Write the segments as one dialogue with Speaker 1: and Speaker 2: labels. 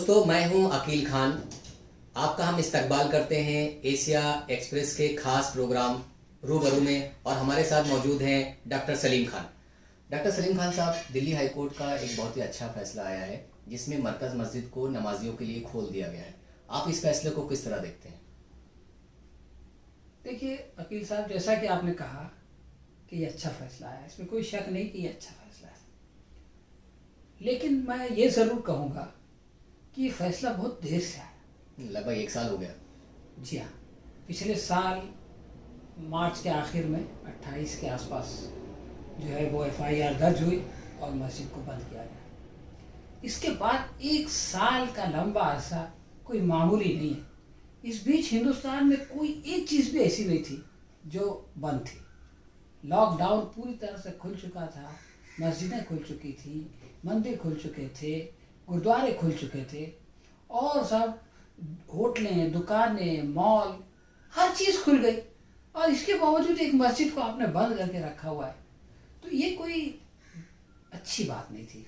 Speaker 1: दोस्तों, मैं हूं अकील खान। आपका हम इस्तकबाल करते हैं एशिया एक्सप्रेस के खास प्रोग्राम रूबरू में, और हमारे साथ मौजूद हैं डॉक्टर सलीम खान। डॉक्टर सलीम खान साहब, दिल्ली हाई कोर्ट का एक बहुत ही अच्छा फैसला आया है जिसमें मरकज़ मस्जिद को नमाजियों के लिए खोल दिया गया है। आप इस फैसले को किस तरह देखते हैं?
Speaker 2: देखिए अकील साहब, जैसा कि आपने कहा कि ये अच्छा फैसला है, इसमें कोई शक नहीं कि ये अच्छा फैसला है। लेकिन मैं ये ज़रूर कहूँगा कि ये फैसला बहुत देर से आया।
Speaker 1: लगभग 1 साल हो गया।
Speaker 2: जी हाँ, पिछले साल मार्च के आखिर में 28 के आसपास जो है वो FIR दर्ज हुई और मस्जिद को बंद किया गया। इसके बाद 1 साल का लंबा अरसा कोई मामूली नहीं है। इस बीच हिंदुस्तान में कोई एक चीज़ भी ऐसी नहीं थी जो बंद थी। लॉकडाउन पूरी तरह से खुल चुका था, मस्जिदें खुल चुकी थी, मंदिर खुल चुके थे, गुरुद्वारे खुल चुके थे, और सब होटलें, दुकानें, मॉल, हर चीज़ खुल गई। और इसके बावजूद एक मस्जिद को आपने बंद करके रखा हुआ है, तो ये कोई अच्छी बात नहीं थी।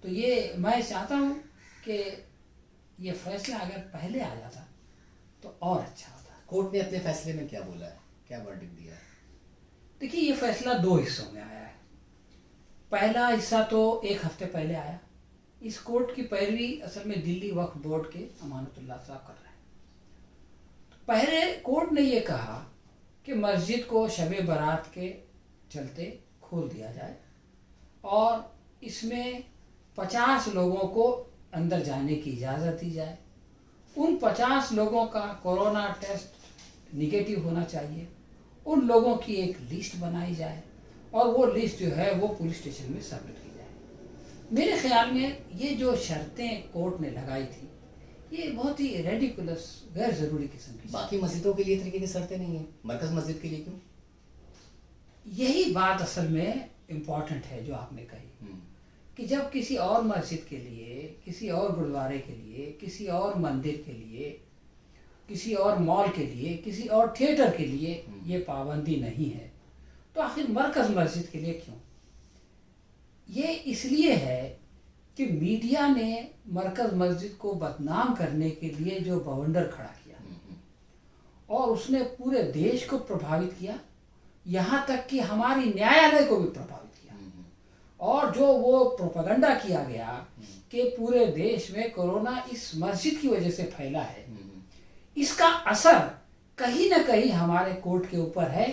Speaker 2: तो ये मैं चाहता हूँ कि ये फैसला अगर पहले आ जाता तो और अच्छा होता।
Speaker 1: कोर्ट ने अपने फैसले में क्या बोला है, क्या वर्डिक्ट दिया है?
Speaker 2: देखिए, ये फैसला 2 हिस्सों में आया है। पहला हिस्सा तो 1 हफ्ते पहले आया। इस कोर्ट की पैरवी असल में दिल्ली वक्फ बोर्ड के अमानतुल्लाह साहब कर रहे हैं। तो पहले कोर्ट ने ये कहा कि मस्जिद को शब बारात के चलते खोल दिया जाए और इसमें 50 लोगों को अंदर जाने की इजाज़त दी जाए। उन 50 लोगों का कोरोना टेस्ट निगेटिव होना चाहिए। उन लोगों की एक लिस्ट बनाई जाए और वो लिस्ट जो है वो पुलिस स्टेशन में सबमिट की जाए। मेरे ख्याल में ये जो शर्तें कोर्ट ने लगाई थी, ये बहुत ही रेडिकुलस, गैर ज़रूरी किस्म की।
Speaker 1: बाकी मस्जिदों के लिए तरीके की शर्तें नहीं है, मरकज़ मस्जिद के लिए क्यों?
Speaker 2: यही बात असल में इम्पॉर्टेंट है जो आपने कही कि जब किसी और मस्जिद के लिए, किसी और गुरुद्वारे के लिए, किसी और मंदिर के लिए, किसी और मॉल के लिए, किसी और थिएटर के लिए ये पाबंदी नहीं है, तो आखिर मरकज़ मस्जिद के लिए क्यों? ये इसलिए है कि मीडिया ने मरकज़ मस्जिद को बदनाम करने के लिए जो बवंडर खड़ा किया और उसने पूरे देश को प्रभावित किया, यहाँ तक कि हमारी न्यायालय को भी प्रभावित किया। और जो वो प्रोपेगेंडा किया गया कि पूरे देश में कोरोना इस मस्जिद की वजह से फैला है, इसका असर कहीं ना कहीं हमारे कोर्ट के ऊपर है।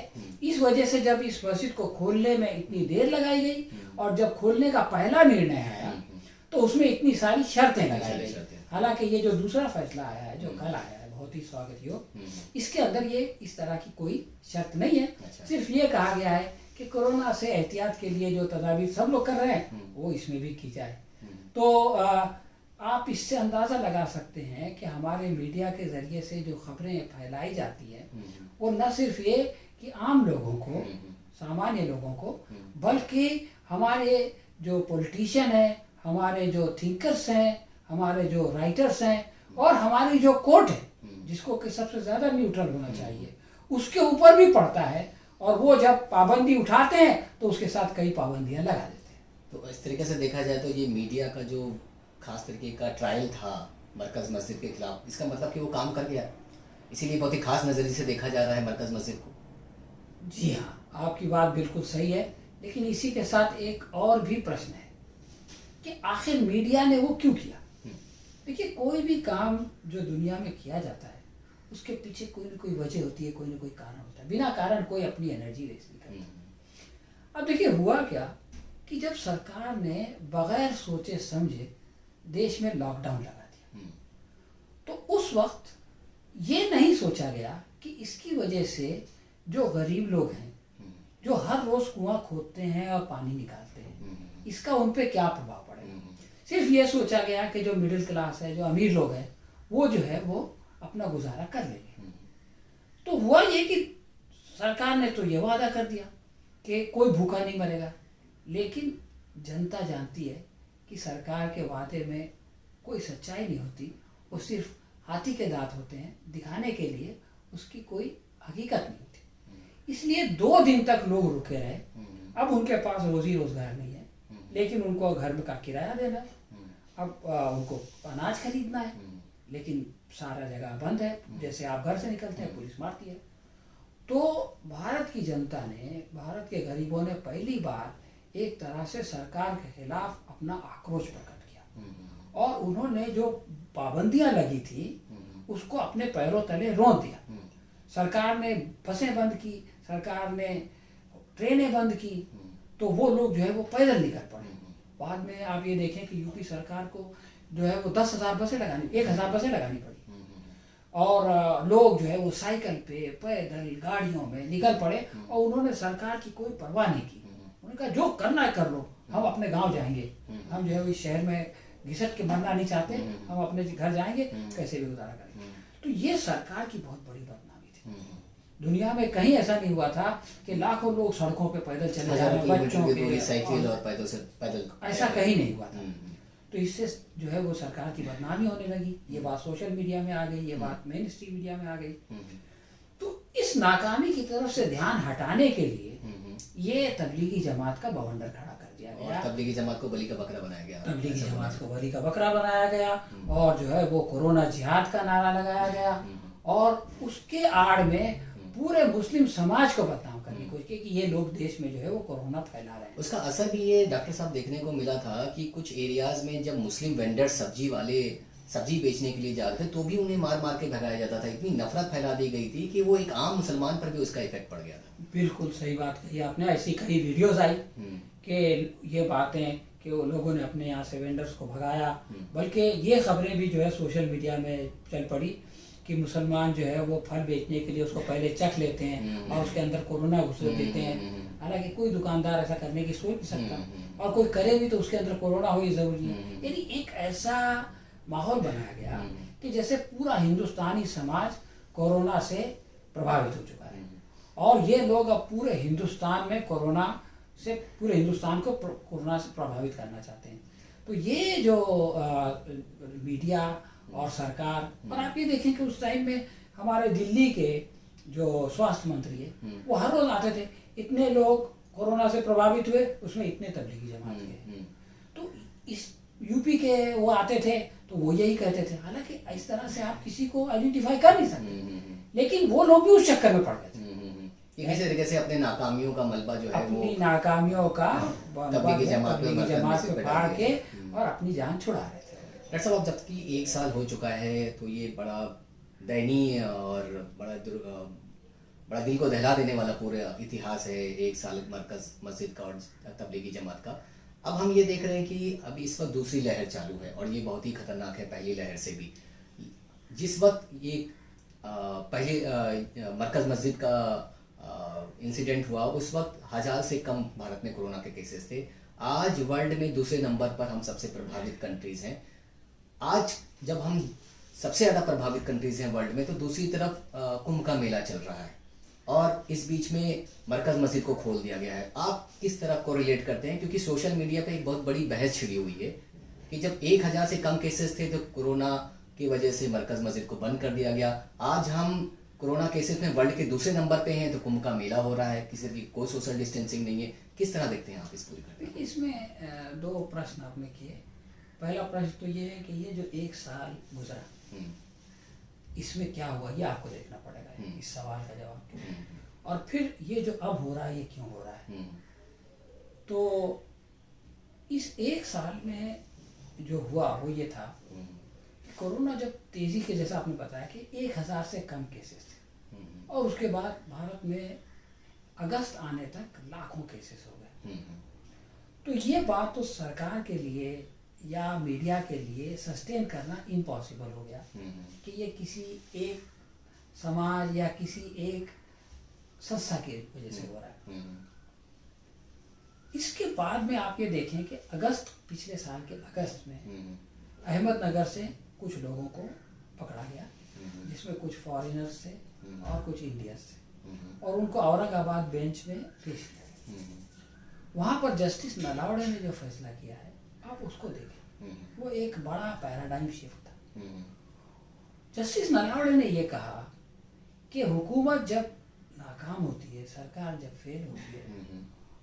Speaker 2: इस वजह से जब इस मस्जिद को खोलने में इतनी देर लगाई गई और जब खोलने का पहला निर्णय आया तो उसमें इतनी सारी शर्तें लगाई गई। हालांकि ये जो दूसरा फैसला आया है, जो कल आया है, बहुत ही स्वागत योग, इसके अंदर ये इस तरह की कोई शर्त नहीं है। सिर्फ ये कहा गया है कि कोरोना से एहतियात के लिए जो तदाबीर सब लोग कर रहे हैं वो इसमें भी की जाए। तो आप इससे अंदाज़ा लगा सकते हैं कि हमारे मीडिया के ज़रिए से जो खबरें फैलाई जाती हैं वो न सिर्फ ये कि आम लोगों को, सामान्य लोगों को, बल्कि हमारे जो पॉलिटिशियन हैं, हमारे जो थिंकर्स हैं, हमारे जो राइटर्स हैं, और हमारी जो कोर्ट है जिसको कि सबसे ज़्यादा न्यूट्रल होना चाहिए, उसके ऊपर भी पड़ता है। और वो जब पाबंदी उठाते हैं तो उसके साथ कई पाबंदियां लगा देते हैं।
Speaker 1: तो इस तरीके से देखा जाए तो ये मीडिया का जो खास तरीके का ट्रायल था मरकज़ मस्जिद के खिलाफ, इसका मतलब कि वो काम कर गया, इसीलिए बहुत ही खास नज़रिए से देखा जा रहा है मरकज़ मस्जिद को।
Speaker 2: जी हाँ, आपकी बात बिल्कुल सही है। लेकिन इसी के साथ एक और भी प्रश्न है कि आखिर मीडिया ने वो क्यों किया? देखिए, कोई भी काम जो दुनिया में किया जाता है उसके पीछे कोई ना कोई वजह होती है, कोई ना कोई कारण होता है। बिना कारण कोई अपनी एनर्जी वेस्ट नहीं करता। अब देखिए, हुआ क्या कि जब सरकार ने बगैर सोचे समझे देश में लॉकडाउन लगा दिया, तो उस वक्त ये नहीं सोचा गया कि इसकी वजह से जो गरीब लोग हैं, जो हर रोज़ कुआं खोदते हैं और पानी निकालते हैं, इसका उन पे क्या प्रभाव पड़ेगा। सिर्फ ये सोचा गया कि जो मिडिल क्लास है, जो अमीर लोग हैं, वो जो है वो अपना गुजारा कर लेंगे। तो हुआ ये कि सरकार ने तो ये वादा कर दिया कि कोई भूखा नहीं मरेगा, लेकिन जनता जानती है कि सरकार के वादे में कोई सच्चाई नहीं होती, वो सिर्फ हाथी के दांत होते हैं, दिखाने के लिए उसकी कोई हकीकत नहीं होती। इसलिए 2 दिन तक लोग रुके रहे। अब उनके पास रोजी रोजगार नहीं है, लेकिन उनको घर में का किराया देना है, अब उनको अनाज खरीदना है, लेकिन सारा जगह बंद है। जैसे आप घर से निकलते हैं पुलिस मारती है। तो भारत की जनता ने, भारत के गरीबों ने पहली बार एक तरह से सरकार के खिलाफ अपना आक्रोश प्रकट किया और उन्होंने जो पाबंदियां लगी थी उसको अपने पैरों तले रौंद दिया। सरकार ने बसें बंद की, सरकार ने ट्रेनें बंद की, तो वो लोग जो है वो पैदल निकल पड़े। बाद में आप ये देखें कि यूपी सरकार को जो है वो 10,000 बसें लगानी, 1,000 बसें लगानी पड़ी और लोग जो है वो साइकिल पे, पैदल, गाड़ियों में निकल पड़े और उन्होंने सरकार की कोई परवाह नहीं की। उन्होंने कहा जो करना है कर लो, हम अपने गांव जाएंगे, हम जो है इस शहर में घिसट के मरना नहीं चाहते, हम अपने घर जाएंगे, कैसे भी गुजारा करेंगे। तो ये सरकार की बहुत बड़ी बदनामी थी। दुनिया में कहीं ऐसा नहीं हुआ था कि लाखों लोग सड़कों पे पैदल चले जा रहे हैं, बच्चों के
Speaker 1: साइकिल और पैदल,
Speaker 2: ऐसा कहीं नहीं हुआ था। तो इससे जो है वो सरकार की बदनामी होने लगी। ये बात सोशल मीडिया में आ गई, ये बात मेन स्ट्रीम मीडिया में आ गई। तो इस नाकामी की तरफ से ध्यान हटाने के लिए ये तबलीगी जमात का बवंडर खड़ा कर दिया गया।
Speaker 1: तबलीगी जमात को बलि का बकरा बनाया गया।
Speaker 2: तबलीगी जमात को बलि का बकरा बनाया गया और जो है वो कोरोना जिहाद का नारा लगाया गया और उसके आड़ में पूरे मुस्लिम समाज को बदनाम करने की कोशिश की कि ये लोग देश में जो है वो कोरोना फैला रहे हैं।
Speaker 1: उसका असर भी ये डॉक्टर साहब देखने को मिला था कि कुछ एरियाज में जब मुस्लिम वेंडर सब्जी वाले सब्जी बेचने के लिए जाते थे तो भी उन्हें मार मार के भगाया जाता था। इतनी नफरत फैला दी गई थी कि वो एक आम मुसलमान पर भी उसका इफेक्ट पड़ गया था।
Speaker 2: बिल्कुल सही बात कही आपने। ऐसी कई वीडियोस आई कि ये बातें कि वो लोगों ने अपने यहाँ से वेंडर्स को भगाया, बल्कि ये खबरें भी जो है सोशल मीडिया में चल पड़ी कि मुसलमान जो है वो फल बेचने के लिए उसको पहले चख लेते हैं और उसके अंदर कोरोना घुस देते हैं। हालांकि कोई दुकानदार ऐसा करने की सोच नहीं सकता और कोई करे भी तो उसके अंदर कोरोना हो, ये जरूरी है। यानी एक ऐसा माहौल बनाया गया कि जैसे पूरा हिंदुस्तानी समाज कोरोना से प्रभावित हो चुका है और ये लोग अब पूरे हिंदुस्तान में कोरोना से, पूरे हिंदुस्तान को कोरोना से प्रभावित करना चाहते हैं। तो ये जो मीडिया और सरकार, और आप ये देखें कि उस टाइम में हमारे दिल्ली के जो स्वास्थ्य मंत्री है वो हर रोज आते थे, इतने लोग कोरोना से प्रभावित हुए, उसमें इतने तबलीगी जमात के। तो इस यूपी के वो आते थे तो वो यही कहते थे। हालांकि इस तरह से आप किसी को आइडेंटिफाई कर नहीं सकते, लेकिन वो लोग भी उस चक्कर में पड़ गए थे।
Speaker 1: किसी तरीके से अपने नाकामियों का मलबा जो है
Speaker 2: अपनी नाकामियों का
Speaker 1: तबलीगी जमात
Speaker 2: पे फाड़ के और अपनी जान छुड़ा रहे थे।
Speaker 1: डॉक्टर साहब, अब जबकि 1 साल हो चुका है तो ये बड़ा दयनीय और बड़ा दिल को दहला देने वाला पूरा इतिहास है 1 साल मरकज मस्जिद का और तबलीगी जमात का। अब हम ये देख रहे हैं कि अभी इस वक्त दूसरी लहर चालू है और ये बहुत ही खतरनाक है पहली लहर से भी। जिस वक्त ये पहले मरकज मस्जिद का इंसिडेंट हुआ उस वक्त 1000 से कम भारत में कोरोना के केसेस थे। आज वर्ल्ड में दूसरे नंबर पर हम सबसे प्रभावित कंट्रीज हैं। आज जब हम सबसे ज़्यादा प्रभावित कंट्रीज हैं वर्ल्ड में, तो दूसरी तरफ कुंभ का मेला चल रहा है और इस बीच में मरकज मस्जिद को खोल दिया गया है। आप किस तरह को रिलेट करते हैं? क्योंकि सोशल मीडिया पे एक बहुत बड़ी बहस छिड़ी हुई है कि जब 1000 से कम केसेस थे तो कोरोना की वजह से मरकज मस्जिद को बंद कर दिया गया। आज हम कोरोना केसेस में वर्ल्ड के दूसरे नंबर पे हैं तो कुंभ का मेला हो रहा है, किसी की कोई सोशल डिस्टेंसिंग नहीं है। किस तरह देखते हैं आप इस पूरी घटना?
Speaker 2: इसमें 2 प्रश्न आपने किए। पहला प्रश्न तो ये है कि ये जो 1 साल गुजरा इसमें क्या हुआ, ये आपको देखना पड़ेगा इस सवाल का जवाब के। और फिर ये जो अब हो रहा है ये क्यों हो रहा है। तो इस 1 साल में जो हुआ वो ये था कि कोरोना जब तेजी के, जैसा आपने बताया कि 1000 से कम केसेस थे और उसके बाद भारत में अगस्त आने तक लाखों केसेस हो गए। तो ये बात तो सरकार के लिए या मीडिया के लिए सस्टेन करना इम्पॉसिबल हो गया कि ये किसी एक समाज या किसी एक संस्था की वजह से हो रहा है। इसके बाद में आप ये देखें कि पिछले साल के अगस्त में अहमदनगर से कुछ लोगों को पकड़ा गया, जिसमें कुछ फॉरेनर्स थे और कुछ इंडियंस थे और उनको औरंगाबाद बेंच में पेश किया गया। वहाँ पर जस्टिस नलावड़े ने जो फैसला किया है आप उसको देखें, वो एक बड़ा पैराडाइम शिफ्ट था। जस्टिस नलावड़े ने ये कहा कि हुकूमत जब नाकाम होती है, सरकार जब फेल होती है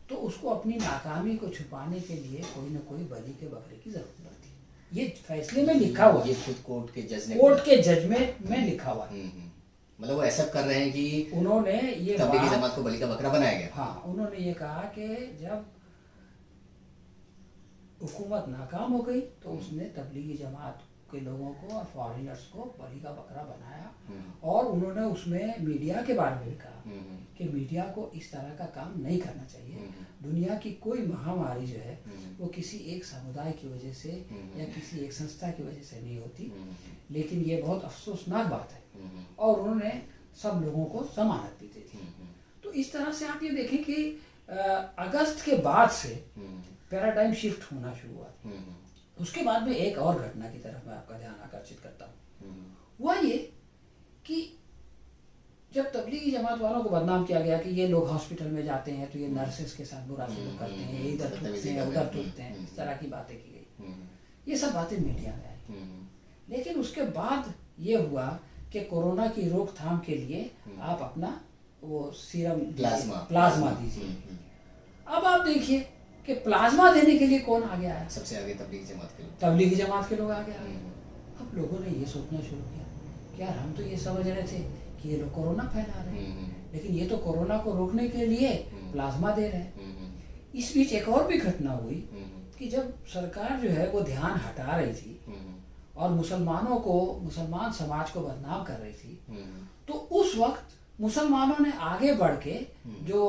Speaker 2: तो उसको अपनी नाकामी को छुपाने के लिए कोई ना कोई बलि के बकरे की जरूरत पड़ती है। ये फैसले में लिखा हुआ
Speaker 1: ये
Speaker 2: है,
Speaker 1: खुद कोर्ट के जज ने
Speaker 2: कोर्ट के जजमेंट में लिखा हुआ है।
Speaker 1: मतलब वो एक्सेप्ट कर रहे हैं कि
Speaker 2: उन्होंने ये
Speaker 1: तबलीगी
Speaker 2: बात,
Speaker 1: जमात को बलि का बकरा बनाया गया।
Speaker 2: हाँ, उन्होंने ये कहा कि जब हुकूमत नाकाम हो गई तो उसने तबलीगी जमात के लोगों को और फॉरेनर्स को बलि का बकरा बनाया। और उन्होंने उसमें मीडिया के बारे में भी कहा कि मीडिया को इस तरह का काम नहीं करना चाहिए। दुनिया की कोई महामारी जो है वो किसी एक समुदाय की वजह से या किसी एक संस्था की वजह से नहीं होती, लेकिन ये बहुत अफसोसनाक बात है। और उन्होंने सब लोगों को जमानत भी दे दी। तो इस तरह से आप ये देखें कि अगस्त के बाद से पैराडाइम शिफ्ट होना शुरू हुआ। उसके बाद में एक और घटना की तरफ मैं आपका ध्यान आकर्षित करता हूँ। हुआ ये कि जब तबलीगी जमात वालों को बदनाम किया गया कि ये लोग हॉस्पिटल में जाते हैं तो ये नर्सेस के साथ बुरा सलूक करते हैं, ये इधर थूकते हैं, उधर थूकते हैं, इस तरह की बातें की गई। ये सब बातें मीडिया में आई। लेकिन उसके बाद ये हुआ कि कोरोना की रोकथाम के लिए आप अपना वो सीरम प्लाज्मा दीजिए। अब आप देखिए कि प्लाज्मा देने के लिए कौन आगे आया?
Speaker 1: सबसे आगे तबलीगी जमात के लोग।
Speaker 2: तबलीगी जमात के लोग आगे आ गए। अब लोगों ने ये सोचना शुरू किया कि यार हम तो ये समझ रहे थे कि ये लोग कोरोना फैला रहे हैं, लेकिन ये तो कोरोना को रोकने के लिए प्लाज्मा दे रहे हैं। इस बीच एक और भी घटना हुई कि जब सरकार जो है वो ध्यान हटा रही थी और मुसलमानों को, मुसलमान समाज को बदनाम कर रही थी, तो उस वक्त मुसलमानों ने आगे बढ़ के जो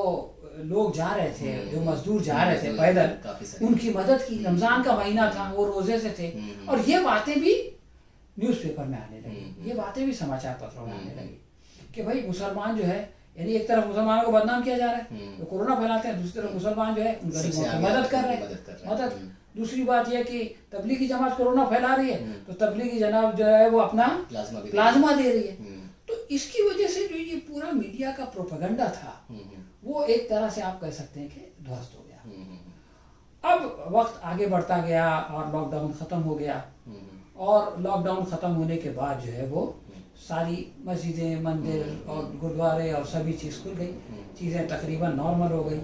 Speaker 2: लोग जा रहे थे, जो मजदूर जा रहे थे पैदल, उनकी मदद की। रमजान का महीना था, वो रोजे से थे, और ये बातें भी न्यूज़पेपर में आने लगी, ये बातें भी समाचार पत्रों में आने लगी कि भाई मुसलमान जो है, यानी एक तरफ मुसलमानों को बदनाम किया जा रहा है, तो कोरोना फैलाते हैं, दूसरी तरफ मुसलमान जो है उन गरीबों की मदद कर रहे हैं, मदद। दूसरी बात यह कि तबलीगी जमात कोरोना फैला रही है तो तबलीगी जनाब जो है वो अपना प्लाज्मा दे रही है। तो इसकी वजह से जो ये पूरा मीडिया का प्रोपेगेंडा था वो एक तरह से आप कह सकते हैं कि ध्वस्त हो गया। अब वक्त आगे बढ़ता गया और लॉकडाउन खत्म हो गया, और लॉकडाउन खत्म होने के बाद जो है वो सारी मस्जिदें, मंदिर और गुरुद्वारे और सभी चीज़ खुल गई, चीज़ें तकरीबन नॉर्मल हो गई।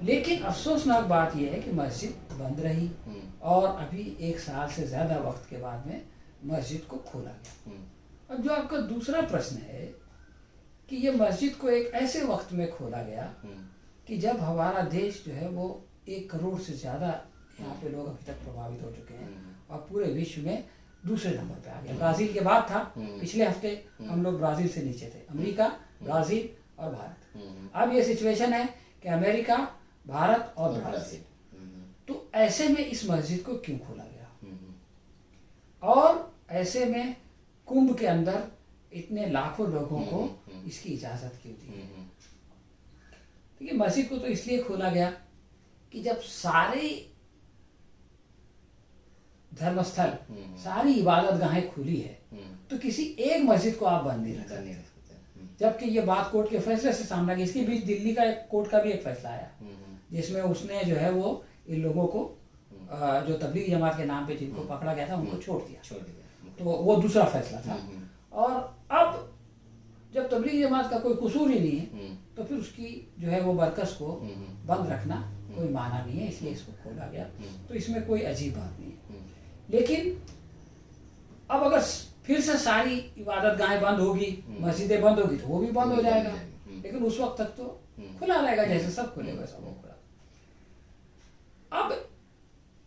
Speaker 2: लेकिन अफसोसनाक बात यह है कि मस्जिद बंद रही, और अभी 1 साल से ज़्यादा वक्त के बाद में मस्जिद को खोला गया। अब जो आपका दूसरा प्रश्न है कि ये मस्जिद को एक ऐसे वक्त में खोला गया कि जब हमारा देश जो है वो 1 करोड़ से ज़्यादा यहाँ पे लोग अभी तक प्रभावित हो चुके हैं, और पूरे विश्व में दूसरे नंबर पे आ गया। ब्राज़ील के बाद था, पिछले हफ्ते हम लोग ब्राज़ील से नीचे थे, अमेरिका, ब्राज़ील और भारत। अब ये सिचुएशन है कि अमेरिका, भारत और ब्राज़ील। तो ऐसे में इस मस्जिद को क्यों खोला गया, और ऐसे में कुंभ के अंदर इतने लाखों लोगों को इसकी इजाजत क्यों दी? देखिए, मस्जिद को तो इसलिए खोला गया कि जब सारे धर्मस्थल, सारी इबादत गाहें खुली है, तो किसी एक मस्जिद को आप बंद नहीं रख सकते। जबकि ये बात कोर्ट के फैसले से सामने गई। इसके बीच दिल्ली का एक कोर्ट का भी एक फैसला आया जिसमें उसने जो है वो इन लोगों को जो तबलीगी जमात के नाम पे जिनको पकड़ा गया था उनको छोड़ दिया। तो वो दूसरा फैसला था। और अब जब तबलीगी जमात का कोई कसूर ही नहीं है तो फिर उसकी जो है वो बरकस को बंद रखना कोई माना नहीं है, इसलिए इसको खोला गया। तो इसमें कोई अजीब बात नहीं है। लेकिन अब अगर फिर से सारी इबादत गाहें बंद होगी, मस्जिदें बंद होगी, तो वो भी बंद हो जाएगा। लेकिन उस वक्त तक तो खुला रहेगा, जैसे सब खुले वैसा वो खुला। अब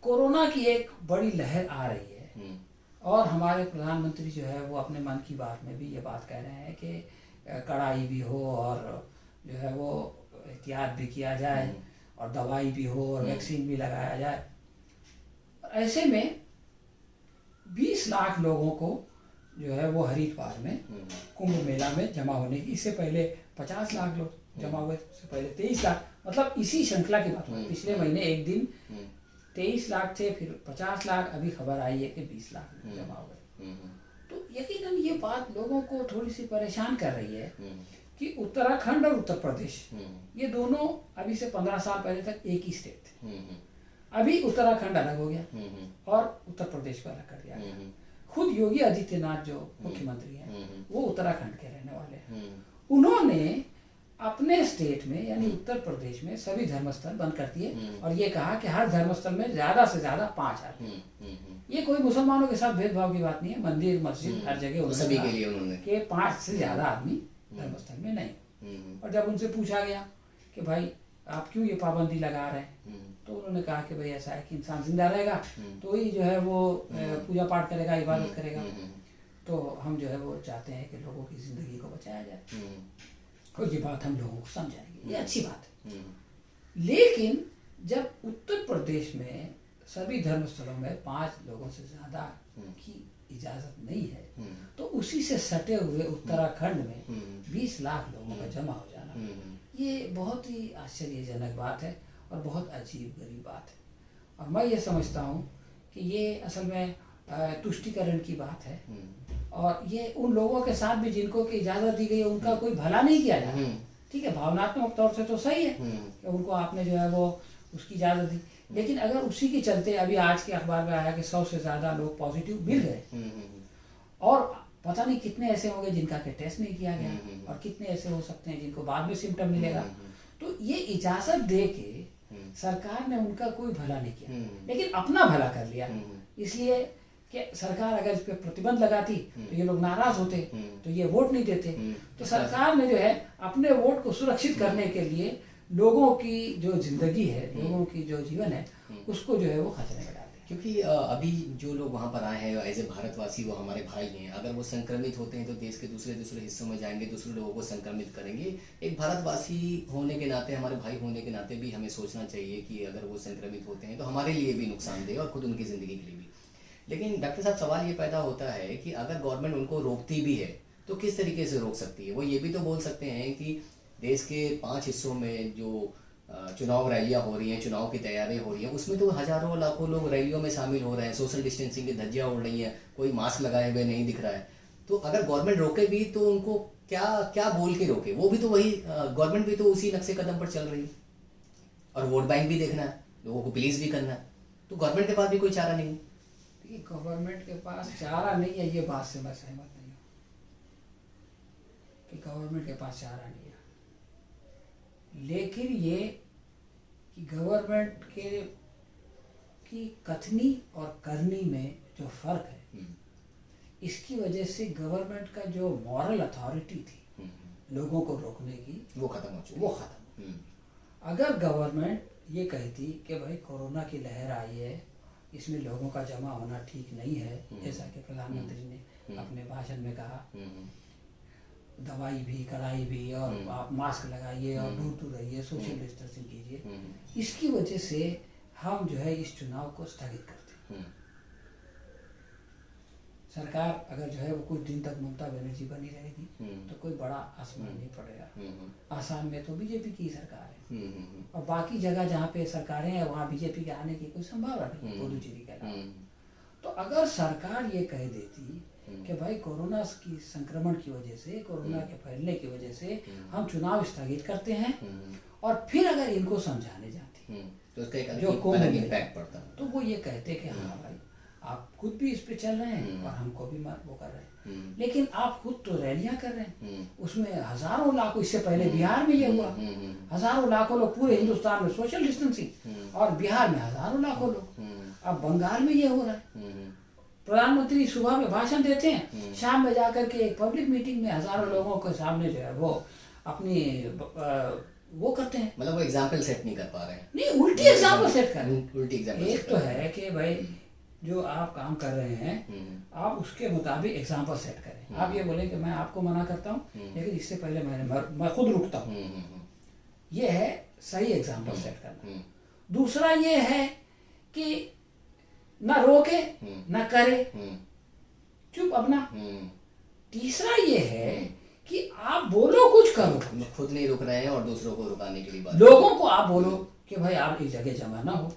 Speaker 2: कोरोना की एक बड़ी लहर आ रही है, और हमारे प्रधानमंत्री जो है वो अपने मन की बात में भी ये बात कह रहे हैं कि कड़ाई भी हो और जो है वो एहतियात भी किया जाए, और दवाई भी हो और वैक्सीन भी लगाया जाए। ऐसे में 20 लाख लोगों को जो है वो हरिद्वार में कुंभ मेला में जमा होने की, इससे पहले 50 लाख लोग जमा हुए, इससे पहले 23 लाख, मतलब इसी श्रृंखला की बात है। पिछले महीने एक दिन 23 लाख थे, फिर 50 लाख, अभी खबर आई है कि 20 लाख जमा हो गए। तो यकीनन ये बात लोगों को थोड़ी सी परेशान कर रही है कि उत्तराखंड और उत्तर प्रदेश, ये दोनों अभी से 15 साल पहले तक एक ही स्टेट थे। अभी उत्तराखंड अलग हो गया और उत्तर प्रदेश को अलग कर दिया गया। खुद योगी आदित्यनाथ जो मुख्यमंत्री हैं वो उत्तराखंड के रहने वाले हैं। उन्होंने अपने स्टेट में यानी उत्तर प्रदेश में सभी धर्मस्थल बंद कर दिए और ये कहा कि हर धर्मस्थल में ज्यादा से ज्यादा 5 आदमी, ये कोई मुसलमानों के साथ भेदभाव की बात नहीं है। मंदिर मस्जिद हर जगह
Speaker 1: तो सभी के लिए उन्होंने
Speaker 2: कि 5 से ज़्यादा आदमी धर्मस्थल में नहीं। और जब उनसे पूछा गया कि भाई आप क्यों ये पाबंदी लगा रहे हैं, तो उन्होंने कहा कि भाई ऐसा है कि इंसान जिंदा रहेगा तो ही जो है वो पूजा पाठ करेगा, इबादत करेगा, तो हम जो है वो चाहते हैं कि लोगों की ज़िंदगी को बचाया जाए और ये बात हम लोगों को समझाएंगे, ये अच्छी बात है। लेकिन जब उत्तर प्रदेश में सभी धर्मस्थलों में 5 लोगों से ज़्यादा की इजाज़त नहीं है, तो उसी से सटे हुए उत्तराखंड में 20 लाख लोगों का जमा हो जाना, ये बहुत ही आश्चर्यजनक बात है और बहुत अजीब गरीब बात है। और मैं ये समझता हूँ कि ये असल में तुष्टिकरण की बात है और ये उन लोगों के साथ भी जिनको की इजाज़त दी गई है उनका कोई भला नहीं किया जा रहा। ठीक है, भावनात्मक तौर से तो सही है कि उनको आपने जो है वो उसकी इजाज़त दी, लेकिन अगर उसी के चलते अभी आज के अखबार में आया कि 100 से ज़्यादा लोग पॉजिटिव मिल गए और पता नहीं कितने ऐसे होंगे जिनका के टेस्ट नहीं किया गया और कितने ऐसे हो सकते हैं जिनको बाद में सिम्टम मिलेगा। तो ये इजाज़त दे के सरकार ने उनका कोई भला नहीं किया, लेकिन अपना भला कर लिया। इसलिए कि सरकार अगर इस पर प्रतिबंध लगाती तो ये लोग नाराज होते, तो ये वोट नहीं देते। तो सरकार ने जो है अपने वोट को सुरक्षित करने के लिए लोगों की जो जिंदगी है, लोगों की जो जीवन है, उसको जो है वो खतरे में डाल दिया।
Speaker 1: क्योंकि अभी जो लोग वहाँ पर आए हैं एज ए भारतवासी, वो हमारे भाई हैं, अगर वो संक्रमित होते हैं तो देश के दूसरे हिस्सों में जाएंगे, दूसरे लोगों को संक्रमित करेंगे। एक भारतवासी होने के नाते, हमारे भाई होने के नाते भी हमें सोचना चाहिए कि अगर वो संक्रमित होते हैं तो हमारे लिए भी नुकसानदेह और खुद उनकी ज़िंदगी के लिए भी। लेकिन डॉक्टर साहब, सवाल ये पैदा होता है कि अगर गवर्नमेंट उनको रोकती भी है तो किस तरीके से रोक सकती है? वो ये भी तो बोल सकते हैं कि देश के 5 हिस्सों में जो चुनाव रैलियां हो रही हैं, चुनाव की तैयारी हो रही है, उसमें तो हजारों लाखों लोग रैलियों में शामिल हो रहे हैं, सोशल डिस्टेंसिंग की धज्जियां उड़ रही हैं, कोई मास्क लगाए हुए नहीं दिख रहा है। तो अगर गवर्नमेंट रोके भी तो उनको क्या क्या बोल के रोके? वो भी तो वही गवर्नमेंट भी तो उसी नक्शे कदम पर चल रही है और वोट बैंक भी देखना है, लोगों को प्लीज भी करना है, तो गवर्नमेंट के पास भी कोई चारा नहीं है।
Speaker 2: गवर्नमेंट के पास चारा नहीं है, ये बात से मैं सहमत नहीं हूँ कि गवर्नमेंट के पास चारा नहीं है। लेकिन ये कि गवर्नमेंट के की कथनी और करनी में जो फर्क है, इसकी वजह से गवर्नमेंट का जो मॉरल अथॉरिटी थी लोगों को रोकने की, वो खत्म हो चुकी। अगर गवर्नमेंट ये कहती कि भाई कोरोना की लहर आई है, इसमें लोगों का जमा होना ठीक नहीं है, जैसा कि प्रधानमंत्री ने अपने भाषण में कहा, दवाई भी, कड़ाई भी, और आप मास्क लगाइए और दूर रहिए, सोशल डिस्टेंसिंग कीजिए, इसकी वजह से हम जो है इस चुनाव को स्थगित करते हैं। सरकार अगर जो है वो कुछ दिन तक ममता बनर्जी बनी रहेगी तो कोई बड़ा आसमान नहीं पड़ेगा। आसाम में तो बीजेपी की सरकार है और बाकी जगह जहाँ पे सरकारें हैं वहाँ बीजेपी के आने की कोई संभावना नहीं, पुडुचेरी के अलावा। तो अगर सरकार ये कह देती कि भाई कोरोना की संक्रमण की वजह से, कोरोना के फैलने की वजह से हम चुनाव स्थगित करते हैं, और फिर अगर इनको समझाने जाती
Speaker 1: तो उसका एक
Speaker 2: जो
Speaker 1: अलग इम्पैक्ट पड़ता,
Speaker 2: तो वो ये कहते कि हाँ भाई आप खुद भी इस पे चल रहे हैं और हमको भी वो कर रहे हैं, लेकिन आप खुद तो रैलियां कर रहे हैं, उसमें हजारों लाखों, इससे पहले बिहार में ये हुआ, हजारों लाखों लोग पूरे हिंदुस्तान में सोशल डिस्टेंसिंग, और बिहार में हजारों लाखों लोग, अब बंगाल में ये हो रहा है। प्रधानमंत्री सुबह में भाषण देते हैं, शाम में जाकर के एक पब्लिक मीटिंग में हजारों लोगों के सामने जो है वो अपनी वो करते हैं,
Speaker 1: मतलब वो एग्जाम्पल सेट नहीं कर पा रहे हैं।
Speaker 2: नहीं, उल्टी एग्जाम्पल सेट कर रहे हैं।
Speaker 1: उल्टी एग्जाम्पल
Speaker 2: एक तो है कि भाई जो आप काम कर रहे हैं आप उसके मुताबिक एग्जाम्पल सेट करें। आप ये बोले कि मैं आपको मना करता हूँ, लेकिन इससे पहले मैं खुद रुकता हूँ, ये है सही एग्जाम्पल सेट करना। दूसरा ये है कि ना रोके ना करे, चुप अपना। तीसरा ये है कि आप बोलो कुछ करो,
Speaker 1: खुद नहीं रुक रहे हैं और दूसरों को रुकाने के लिए बात,
Speaker 2: लोगों को आप बोलो कि भाई आप एक जगह जमा ना हो,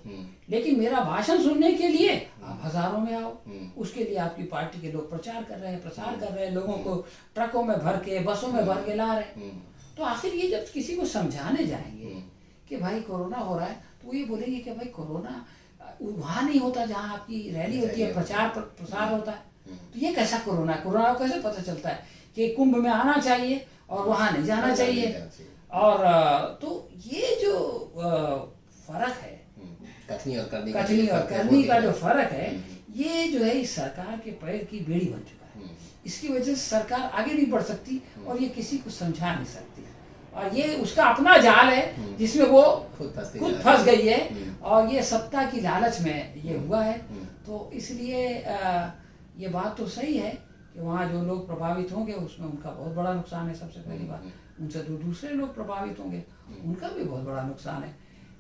Speaker 2: लेकिन मेरा भाषण सुनने के लिए आप हजारों में आओ। उसके लिए आपकी पार्टी के लोग प्रचार कर रहे हैं, प्रसार कर रहे हैं, लोगों को ट्रकों में भर के, बसों में भर के ला रहे हैं। तो आखिर ये जब किसी को समझाने जाएंगे कि भाई कोरोना हो रहा है, तो ये बोलेंगे कि भाई कोरोना वहां नहीं होता जहाँ आपकी रैली होती है, प्रचार प्रसार होता है। तो ये कैसा कोरोना है? कोरोना को कैसे पता चलता है कि कुंभ में आना चाहिए और वहां नहीं जाना चाहिए? और तो ये जो फर्क है,
Speaker 1: कथनी और करनी
Speaker 2: का जो फर्क है, ये जो है इस सरकार के पैर की बेड़ी बन चुका है। इसकी वजह से सरकार आगे नहीं बढ़ सकती और ये किसी को समझा नहीं सकती, और ये उसका अपना जाल है जिसमें वो खुद फंस गई है, और ये सत्ता की लालच में ये हुआ है। तो इसलिए ये बात तो सही है कि वहाँ जो लोग प्रभावित होंगे उसमें उनका बहुत बड़ा नुकसान है। सबसे पहली बात, उनसे जो दूसरे लोग प्रभावित होंगे उनका भी बहुत बड़ा नुकसान है।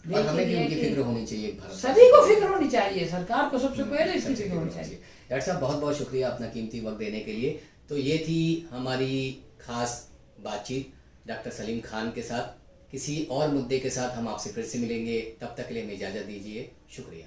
Speaker 1: और हमें भी उनकी फिक्र होनी चाहिए,
Speaker 2: सभी को फिक्र होनी चाहिए, सरकार को सबसे पहले इसकी फिक्र होनी चाहिए।
Speaker 1: डॉक्टर साहब बहुत बहुत शुक्रिया अपना कीमती वक्त देने के लिए। तो ये थी हमारी खास बातचीत डॉक्टर सलीम खान के साथ। किसी और मुद्दे के साथ हम आपसे फिर से मिलेंगे, तब तक के लिए हमें इजाज़त दीजिए। शुक्रिया।